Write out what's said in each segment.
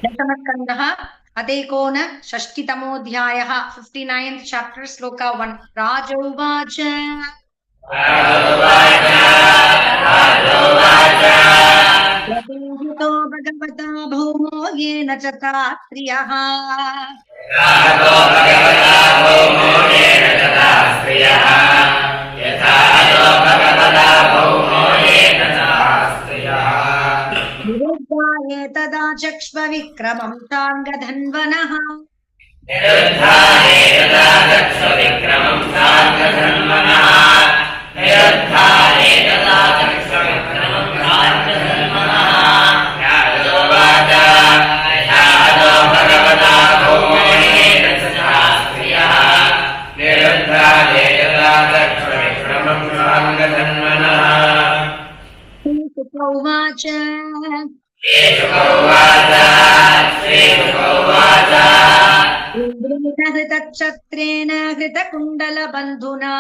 दशमस्कन्धः अथैकोनषष्टितमोऽध्यायः 59th chapter श्लोका 1 राजोवाच यतो भगवता भौमो येन च तात्रियः निरुद्धाये तदा चक्ष्व विक्रमं ताङ्गधन्वनः उवाच हृतच्छत्रेण हृतकुण्डलबन्धुना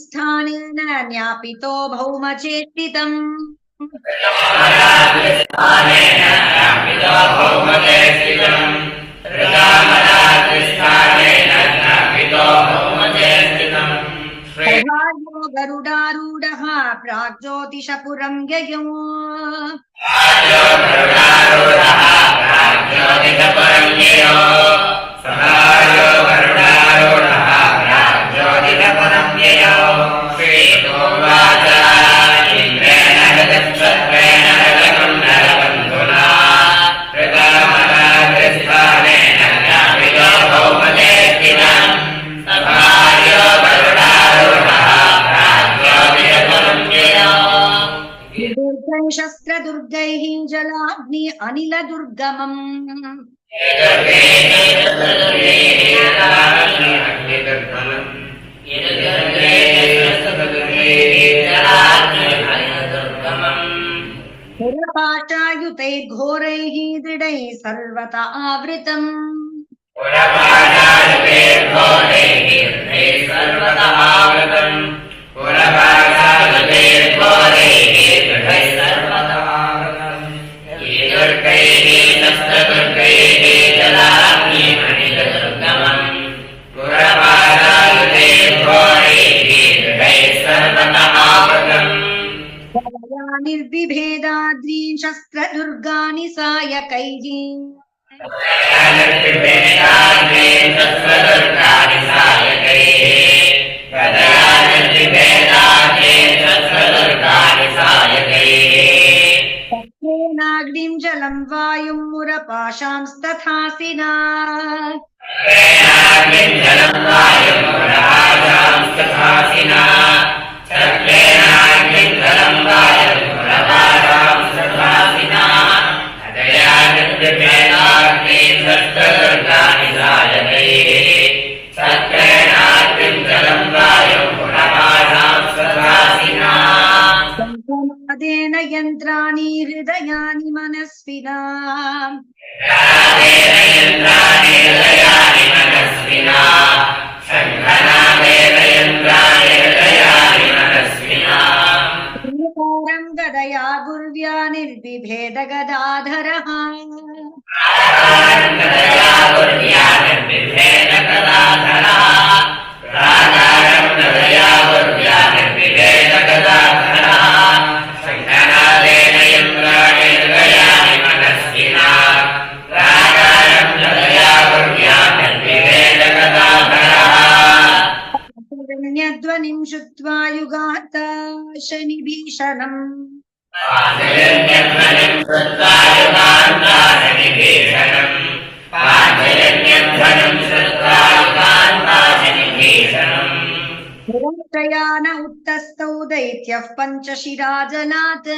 स्थानेन ज्ञापितो भौमचेष्टितम् गरुडारूढः प्राग्ज्योतिषपुरं ययौ शस्त्रदुर्गैः जलाग्नि अनिलदुर्गमम् घोरैः दृढैः सर्वत आवृतम् निर्विभेदाद्रीन् शस्त्रदुर्गानि सायकैः शस्त्रेणाग्निं जलं वायुं मुरपाशांस्तथासिना संकमादेन यन्त्राणि हृदयानि मनस्विना गदया गुर्व्या निर्विभेदगदाधरः ध्वनिं श्रुत्वा युगात् शनिभीषणम् पुरस्त्रयान उत्तस्तौ दैत्यः पञ्चशिराजनात्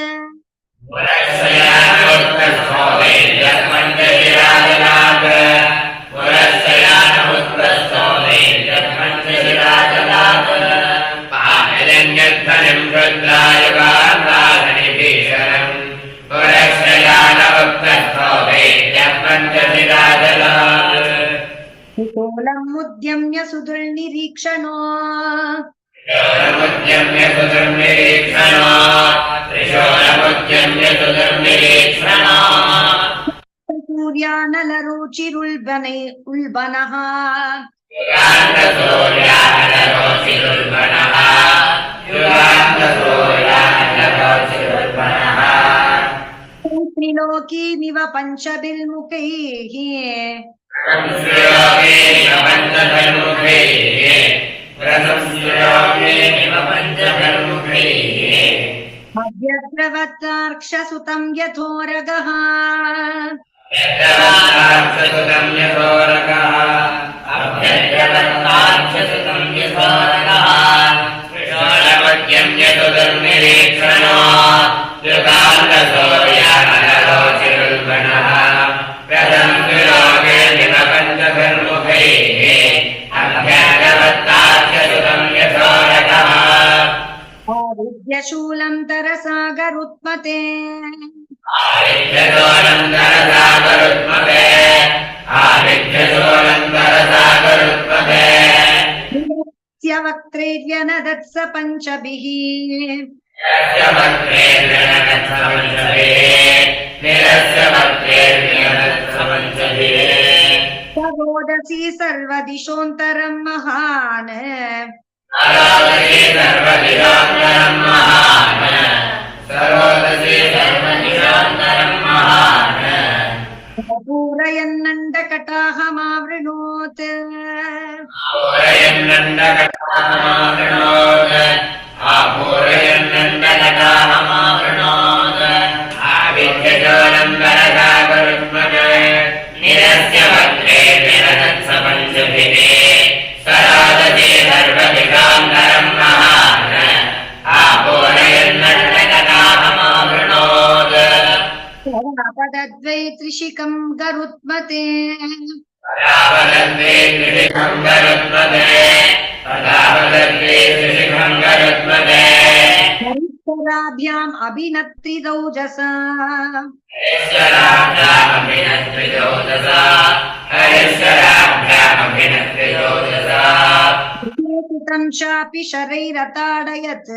विकोलम् उद्यम्य सुदुर्निरीक्षणो सूर्यानलरुचिरुल्बनः त्रिलोकीमिव पञ्चभिर्मुखैः अभ्यद्रवत्तार्क्षसुतं यथोरगः आदित्यशूलं तरसागरुत्मते वक्त्रैर्यनदत्स पञ्चभिः सगोदसी सर्वदिशोऽन्तरं महान् पूरयन्नण्डकटाहमावृणोत् पदद्वै त्रिशिखं गरुत्मते हरिश्चराभ्याम् अभिनत्रिदौजसा तं चापि शरैरताडयत्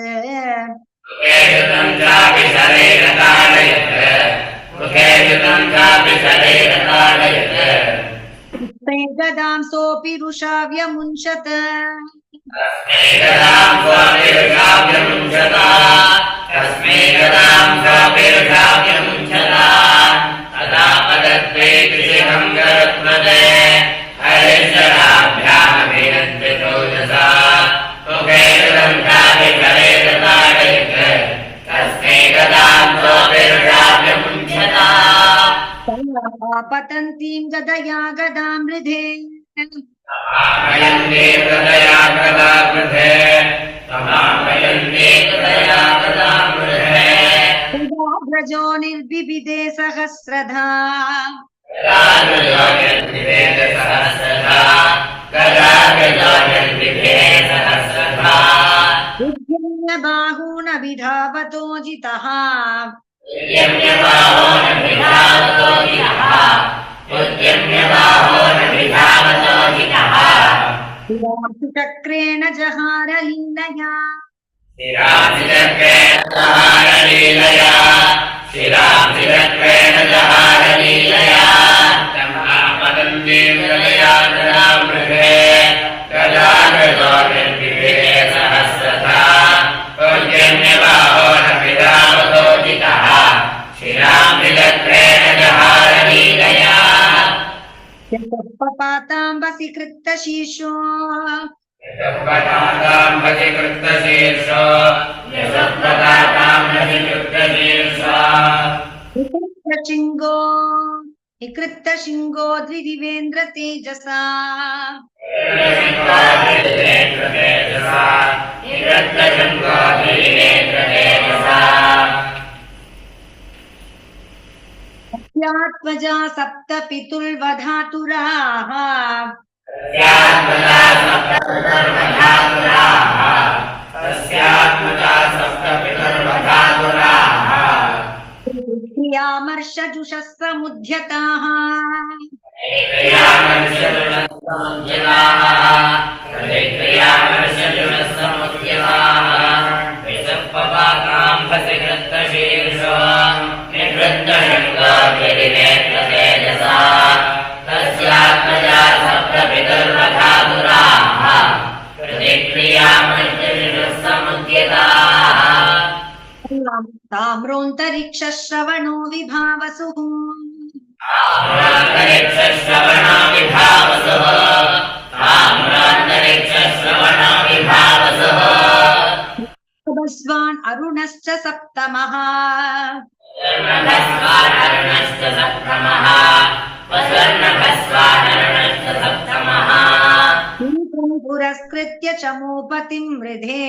गदां सोऽपि रुषा व्यमुञ्चत पतन्तीं गदया गदामृधे व्रजो निर्बिबिदे सहस्रधा उद्यम्य बाहूनभिधावतो जितः चक्रेण जहार लीलया पपाताम्बसि कृत्तशीर्षो विकृत्तशिङ्गो विकृत्तशिङ्गो द्विदिवेन्द्र तेजसा त्वजा सप्त पितुर्वधातुराः क्रियामर्षजुषः समुद्यताः ताम्रोऽन्तरिक्षश्रवणो विभावसुः भस्वान् अरुणश्च सप्तमः पुरस्कृत्य चमूपतिं मृधे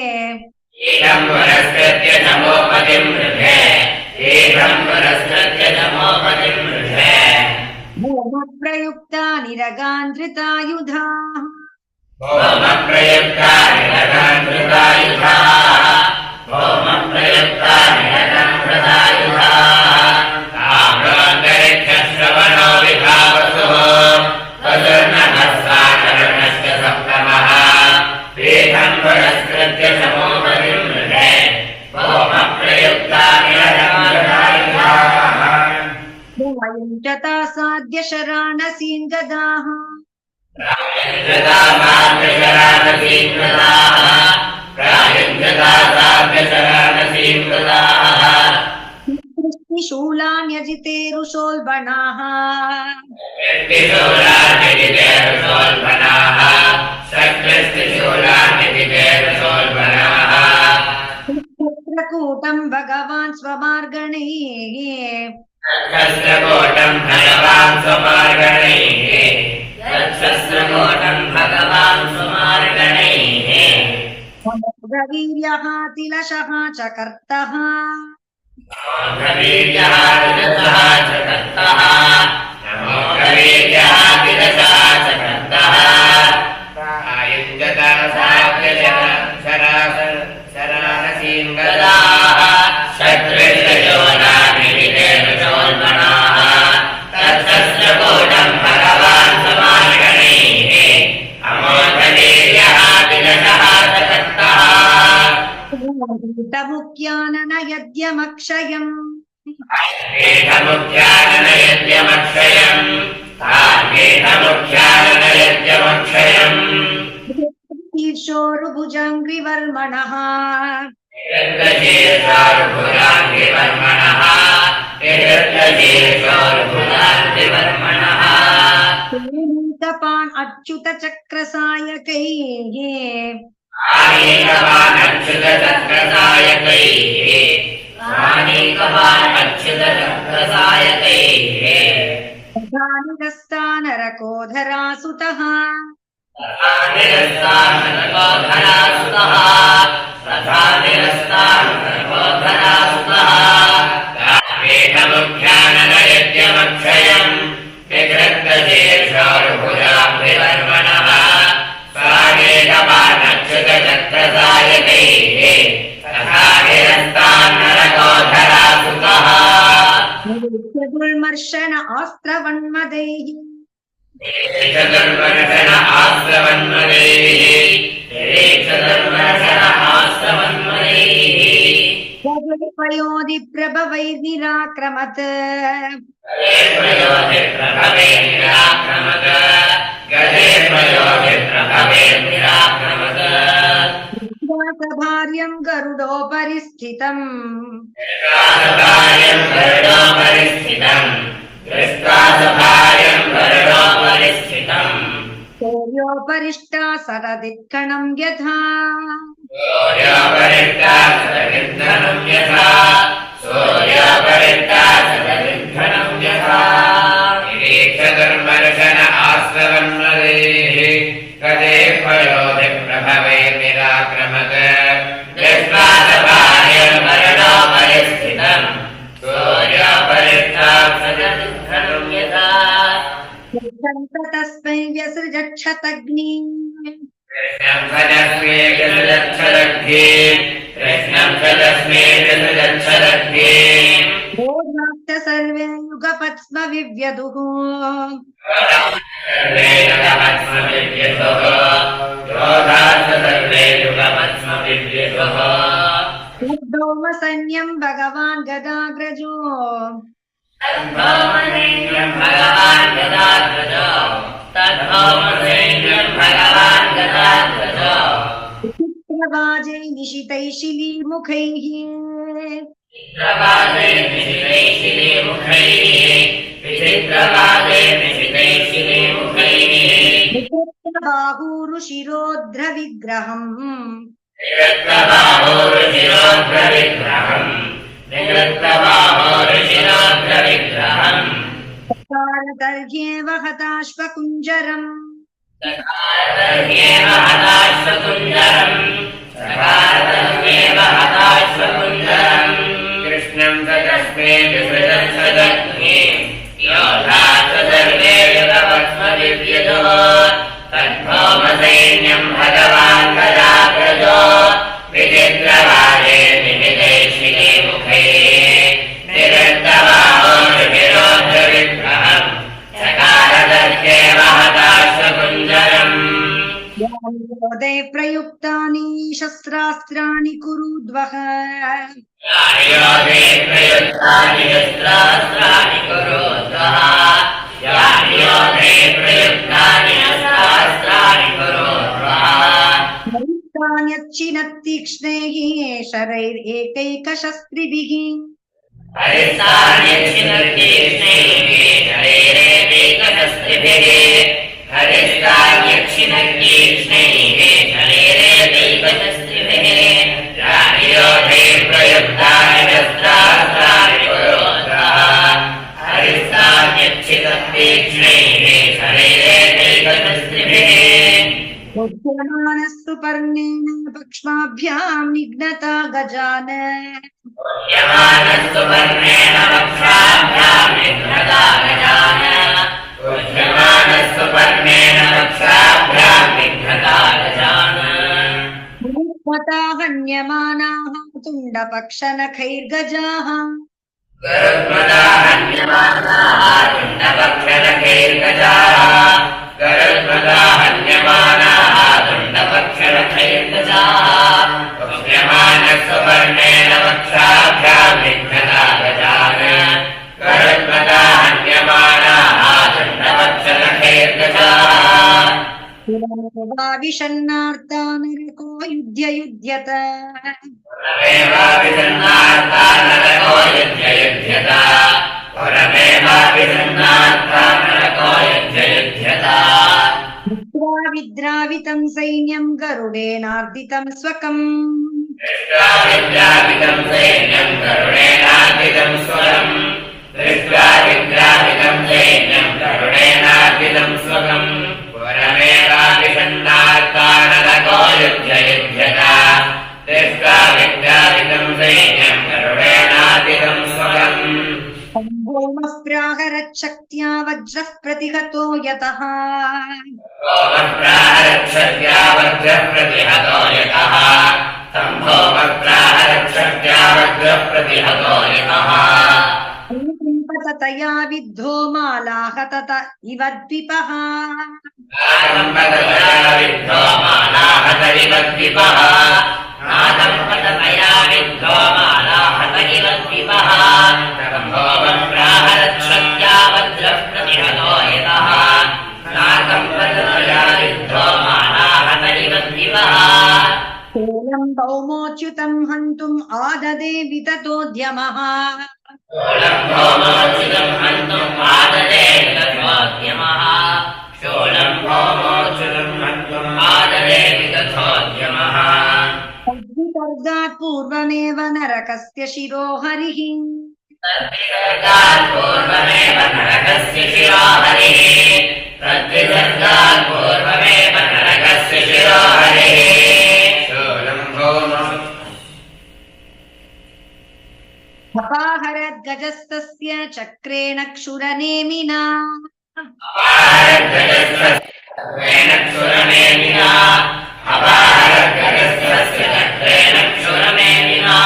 प्रयुक्ता निरगान्धृतायुधाः साध्य शराणसीन् गदाः शूलान्यजितेरुषोल्बणाः चित्रकूटं भगवान् स्वमार्गणैः वीर्यः तिलशः च कर्तः मुख्याननयद्यमक्षयम् शीर्षोरुभुजङ्घ्रिवर्मणः कपान् अच्युत चक्रसायकैः नरकोधरासुतः दुर्मर्शन आस्त्रवन्मदैः प्रभवैर्निराक्रमत् भार्यं गरुडोपरि स्थितम् सूर्योपरिष्टा सरदित्कणं यथा तस्मै व्यसृजच्छतग्निम् सर्वे युगपत्स्म विव्यदुः सर्वे युगमस्मभिर्यथुः योधाश्च सर्वे युगमस्मभिर्यथुः तद्धौमसैन्यं भगवान् गदाग्रजो तद्धौमसैन्यं भगवान् गदाग्रजो तद्धौमसैन्यं भगवान् गदाग्रजो चित्रवाजै निशितैः शिलीमुखैः चित्रवादे निशितैः शिलीमुखैः विचित्रवादे निशितैः शिलीमुखैः बाहूरुशिरोध्रविग्रहम् निवृत्तबाहोरुशिरोध्रविग्रहम् निवृत्तबाहोरुशिरोध्रविग्रहम् सकारतर्ह्येव हताश्वकुञ्जरम् सकारतर्ह्येव हताश्वकुञ्जरम् सकारतर्ह्येव हताश्वकुञ्जरम् कृष्णम् स तस्मै विसृजन् स दग्ने योधाश्च सर्वे युगपद्मविव्यधुः तद्धौमसैन्यम् भगवान् गदाग्रजो विचित्रवादे निहितैः शिलीमुखैः निवृत्तबाहोरुशिरोध्रविग्रहम् सकारतर्ह्येव हताश्वकुञ्जरम् योधे प्रयुक्तानि शस्त्रास्त्राणि कुरुद्वः यानि प्रयुक्तानि शस्त्रास्त्राणि कुरुद्वः यानि प्रयुक्तानि शस्त्रास्त्राणि कुरुद्वः तान्यच्चिनत्तीक्ष्णैः शरैरेकैकशस्त्रिभिः मुह्यमानस्तु पर्णेन पक्ष्माभ्यां निघ्नता गजान उह्यमानस्तु पर्णेन पक्षाभ्यां निघ्नता गजान उह्यमानस्तु पर्णेन पक्षाभ्यां निघ्नता गजान गरुत्मता हन्यमानाः तुण्डपक्षनखैर्गजाः गरुत्मता हन्यमानाः तुण्डपक्षनखैर्गजाः गरुत्मता हन्यमानाः तुण्डपक्षनखैर्गजाः उह्यमानस्तु पर्णेन पक्षाभ्यां निघ्नता गजान गरुत्मता हन्यमानाः तुण्डपक्षनखैर्गजाः पुनमेवाविषन्नार्ता नरको युध्ययुध्यत पुनमेवाभिसन्नार्ता नरको युध्ययुध्यत पुनमेवाभिसन्नार्ता नरको युध्ययुध्यत विद्रावितं सैन्यं गरुडेनार्दितं स्वकम् दृष्ट्वा विद्रावितं सैन्यं गरुडेनार्दितं स्वकम् दृष्ट्वा विद्रावितं सैन्यं गरुडेनार्दितं स्वकम् पुनमेवाभिसन्नार्ता नरको युध्ययुध्यत दृष्ट्वा विद्रावितं सैन्यं गरुडेनार्दितं स्वकम् भौमः प्राहरच्छक्त्या वज्रः प्रतिहतो यतः भौमप्राहरक्षत्या वज्रः प्रतिहतो यतः सम्भौमप्राहरक्षत्या वज्रः प्रतिहतो यतः ततया विद्धो मालाहतत इव द्विपः नादम्पतया विद्धो मालाहत इव द्विपः नादम्पतया विद्धो मालाहत इव द्विपः सम्भौमप्राहरक्षत्या वज्रः प्रतिहतो यतः नादम्पतया विद्धो मालाहत इव द्विपः सोऽयं भौमोच्युतं हन्तुम् आददे विततोद्यमः शोलं भौमोच्युतं हन्तुम् आददे वितथोद्यमः शोलं भौमोच्युतं हन्तुम् आददे वितथोद्यमः तद्वितर्गात् पूर्वमेव नरकस्य शिरो हरिः तद्विसर्गात् पूर्वमेव नरकस्य शिरो हरिः तद्विसर्गात् पूर्वमेव नरकस्य शिरो हरिः शोलं अपाहरद्गजस्तस्य चक्रेण क्षुरनेमिना चक्रेण क्षुरनेमिना अपाहरद्गजस्तस्य चक्रेण क्षुरनेमिना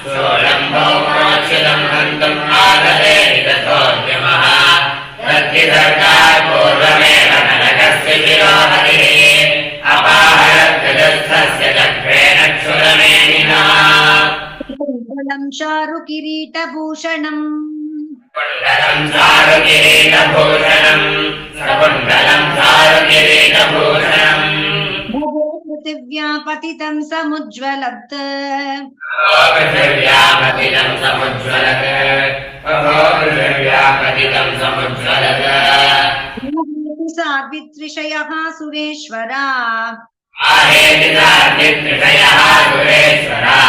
शोलं भौमोच्युतं हन्तुम् आददे वितथोद्यमः तद्विसर्गात् पूर्वमेव चारुकिरीटभूषणम् कुण्डलं चारुकिरीटभूषणम् सकुण्डलं चारुकिरीटभूषणम् भजे पृथिव्या पतितं समुज्ज्वलत् पृथिव्यापतितं समुज्ज्वलत् पृथिव्यापतितं समुज्ज्वलत् सार्वित्रिषयः सुरेश्वरा आहेतिसार्थित्रिषयः सुरेश्वरा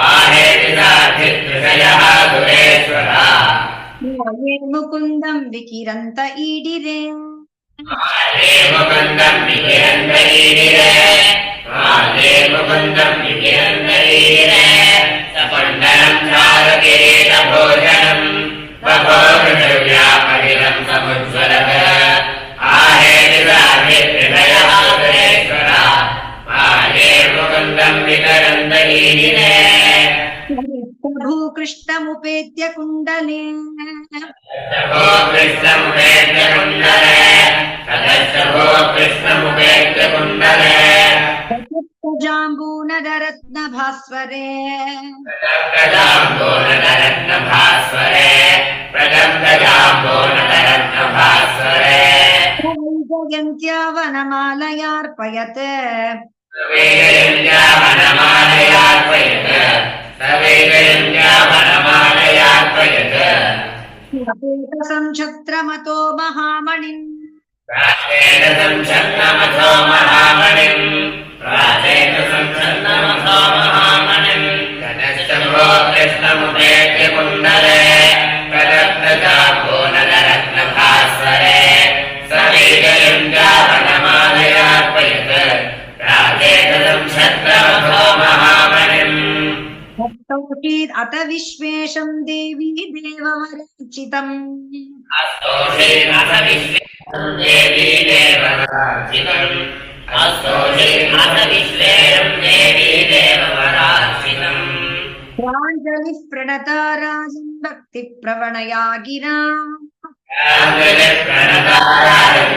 आहेतिसार्थित्रिषयः सुरेश्वरा ये मुकुन्दं विकिरन्त ईडिरे माले मुकुन्दं विकिरन्त ईडिरे माले मुकुन्दं विकिरन्त ईडिरे सकुण्डलं चारुकिरीटभूषणम् बभो पृथिव्यापतितं समुज्ज्वलत् आहेतिसार्थित्रिषयः सुरेश्वरा माले मुकुन्दं विकिरन्त ईडिरे भूकृष्णमुपेत्य कुण्डले भो कृष्णमुपेत्य कुण्डले ततश्च भो कृष्णमुपेत्य कुण्डले जाम्बूनगरत्नभास्वरे प्रदग्धजाम्बूनगरत्नभास्वरे प्रदग्धजाम्बूनगरत्नभास्वरे जयन्त्या वनमालयार्पयत् सर्वैकयन्त्या वनमालयार्पयत् सर्वैकयन्त्या वनमालयार्पयत् छत्रमतो महामणिम् प्राचेतसं छत्रमथो महामणिम् प्राचेतसं छत्रमथो महामणिम् ततश्च भो कृष्णमुपेत्य कुण्डले प्रदग्धजाम्बूनगरत्नभास्वरे सर्वैकयन्त्या वनमालयार्पयत् प्राचेतसं छत्रमथो महामणिम् अत विश्वेशं देवी देववरचितम् अस्तोषेनाथ विश्वेशं देवी देववरार्चितम् अस्तोषेनाथ विश्वेशं देवी देववरार्चितम् प्राञ्जलिः प्रणता राजन् भक्तिप्रवणया गिरा प्राञ्जलिः प्रणता राजन्